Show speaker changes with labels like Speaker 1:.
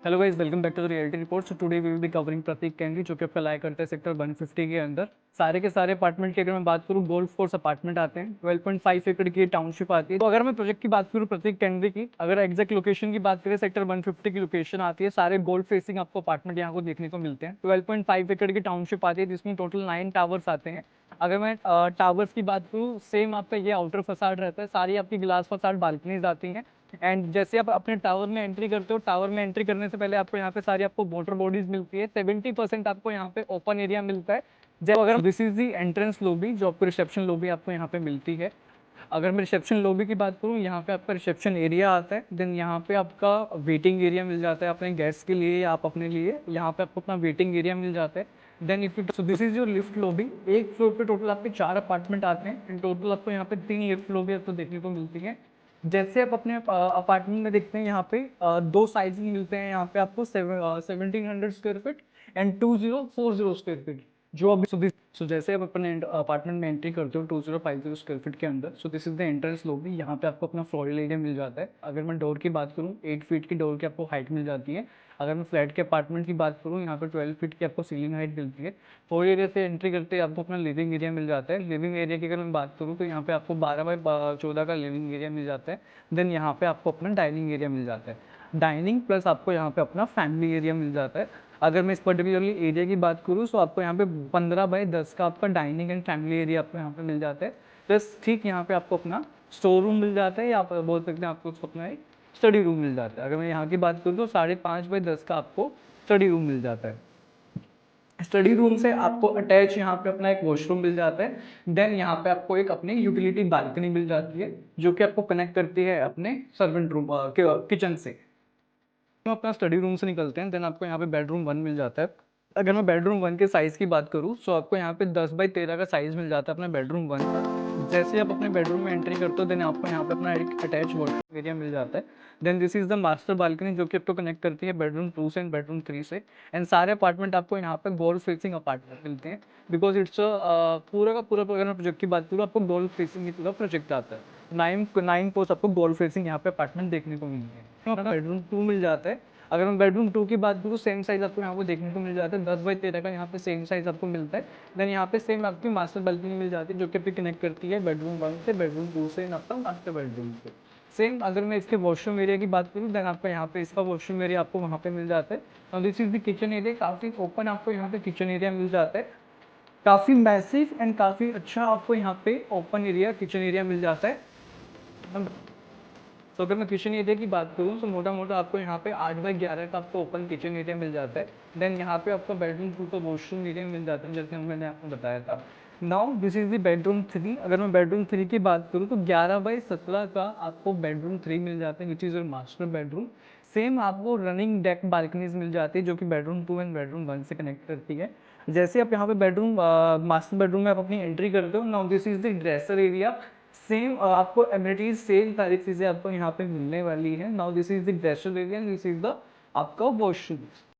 Speaker 1: Hello guys, welcome back to the reality report. So today we will be covering Prateek Candy, जो कि आपका लाया करता है सेक्टर 150 के अंदर। सारे के सारे अपार्टमेंट की अगर मैं बात करूँ, गोल्फ कोर्स अपार्टमेंट आते हैं। 12.5 एकड़ की टाउनशिप आती है। तो अगर मैं प्रोजेक्ट की बात करूँ प्रतीक कैंडी की, अगर एग्जैक्ट लोकेशन की बात करें, सेक्टर 150 की लोकेशन आती है। सारे गोल्फ फेसिंग आपको अपार्टमेंट यहाँ को देखने को मिलते हैं। 12.5 एकड़ की टाउनशिप आती है, जिसमें टोटल 9 टावर्स आते हैं। अगर मैं टावर्स की बात करूँ, सेम आपका ये आउटर फसाड रहता है। सारी आपकी ग्लास फसाड बालकनीज आती हैं। एंड जैसे आप अपने टावर में एंट्री करते हो, टावर में एंट्री करने से पहले आपको यहाँ पे सारी आपको मोटर बॉडीज मिलती है। 70% आपको यहाँ पे ओपन एरिया मिलता है। जब अगर this is the entrance lobby, जो आपको रिसेप्शन लॉबी आपको यहाँ पे मिलती है। अगर मैं रिसेप्शन लॉबी की बात करूँ, यहाँ पे आपका रिसेप्शन एरिया आता है। देन यहाँ पे आपका वेटिंग एरिया मिल जाता है अपने गेस्ट के लिए या आप अपने लिए। यहाँ पे आपको अपना वेटिंग एरिया मिल जाता है। Then if so this is your lift lobby. एक फ्लोर पे टोटल आपके 4 अपार्टमेंट आते हैं। इन टोटल आपको यहाँ पे 3 लिफ्ट लॉबी आपको देखने को मिलती है। जैसे आप अपने अपार्टमेंट में देखते हैं, यहाँ पे दो साइजिंग मिलते हैं। यहाँ पे आपको 1700 square feet and 2040 square feet. जो अभी सो जैसे आप अपने अपार्टमेंट में एंट्री करते हो 2050 स्क्वायर फीट के अंदर, सो this is the entrance lobby. यहाँ पे आपको अपना फ्लोरल एरिया मिल जाता है। अगर मैं डोर की बात करूँ, 8 फीट की डोर की आपको हाइट मिल जाती है। अगर मैं फ्लैट के अपार्टमेंट की बात करूँ, यहाँ पे 12 फीट की आपको सीलिंग हाइट मिलती है। फोर एरिया से एंट्री करते ही आपको अपना लिविंग एरिया मिल जाता है। लिविंग एरिया की अगर मैं बात करूँ, तो यहाँ पे आपको 12 बाई 14 का लिविंग एरिया मिल जाता है। देन यहाँ पे आपको अपना डाइनिंग एरिया मिल जाता है। डाइनिंग प्लस आपको यहाँ पे अपना फैमिली एरिया मिल जाता है। अगर मैं इस पर्टिकुलरली एरिया की बात करूँ, तो आपको यहाँ पे 15 बाई 10 का आपका डाइनिंग एंड फैमिली एरिया आपको यहाँ पे मिल जाता है। प्लस ठीक यहाँ पे आपको अपना स्टोर रूम मिल जाता है, या आप बोल सकते हैं आपको अपना एक स्टडी रूम मिल जाता है। अगर मैं यहाँ की बात करूँ, तो 5.5 बाई 10 का आपको स्टडी रूम मिल जाता है। स्टडी रूम से आपको अटैच यहाँ पे अपना एक वॉशरूम मिल जाता है। देन यहाँ पे आपको एक अपनी यूटिलिटी बालकनी मिल जाती है, जो कि आपको कनेक्ट करती है अपने सर्वेंट रूम किचन से। तो अपना स्टडी रूम से निकलते हैं। देन आपको यहाँ पे बेडरूम 1 मिल जाता है। अगर मैं बेडरूम 1 के साइज़ की बात करूँ, तो आपको यहाँ पे 10 बाई 13 का साइज़ मिल जाता है अपना बेडरूम 1 का। जैसे आप अपने बेडरूम में एंट्री करते हो, देन आपको यहाँ पे अपना एक अटैच वॉशरूम एरिया मिल जाता है। Then this is the master balcony, जो कि आपको कनेक्ट करती है बेडरूम 2 से एंड बेडरूम 3 से। एंड सारे अपार्टमेंट आपको यहाँ पे गोल्फ फेसिंग अपार्टमेंट मिलते हैं, बिकॉज इट्स पूरा का पूरा, अगर मैं प्रोजेक्ट की बात करूँ, आपको गोल्फ फेसिंग की पूरा प्रोजेक्ट आता है। 9 पोस्ट आपको गोल्फ फेसिंग यहाँ पे अपार्टमेंट देखने को मिलते हैं। बेडरूम 2 मिल जाता है। अगर मैं बेडरूम 2 की बात करूँ, सेम साइज़ आपको यहाँ पे देखने को मिल जाता है। 10 बाई 13 का यहाँ पे सेम साइज़ आपको मिलता है। देन यहाँ पे सेम आपकी मास्टर बालकनी मिल जाती है, जो कि आपकी कनेक्ट करती है बेडरूम 1 से बेडरूम 2 से आपका मास्टर बेडरूम पे। सेम अगर मैं इसके वॉशरूम एरिया की बात करूँ, देन आपका यहाँ पे इसका वॉशरूम एरिया आपको वहाँ पे मिल जाता है। और this is the kitchen area. काफ़ी ओपन आपको यहाँ पे किचन एरिया मिल जाता है। काफ़ी मैसिव एंड काफ़ी अच्छा आपको यहाँ पे ओपन एरिया किचन एरिया मिल जाता है। तो अगर मैं किचन एरिया की बात करूँ, तो मोटा मोटा आपको यहाँ पे 8 बाई 11 का आपको ओपन किचन एरिया मिल जाता है। देन यहाँ पे आपका बेडरूम 2 का वॉशरूम एरिया मिल जाता है, जैसे मैंने आपको बताया था। Now this is the bedroom 3। अगर मैं बेडरूम 3 की बात करूँ, तो 11 बाई 17 का आपको बेडरूम 3 मिल जाता है, which is your master bedroom. Same आपको रनिंग डेक बालकनीज मिल जाती है, जो कि बेडरूम 2 एंड बेडरूम 1 से कनेक्ट करती है। जैसे आप यहाँ पे बेडरूम मास्टर बेडरूम में आप अपनी एंट्री करते हो, now this is the dresser area. Same आपको एमिनिटीज सेम सारी चीज़ें आपको यहाँ पे मिलने वाली है। Now this is the dresser area, this is the आपका वॉशरूम।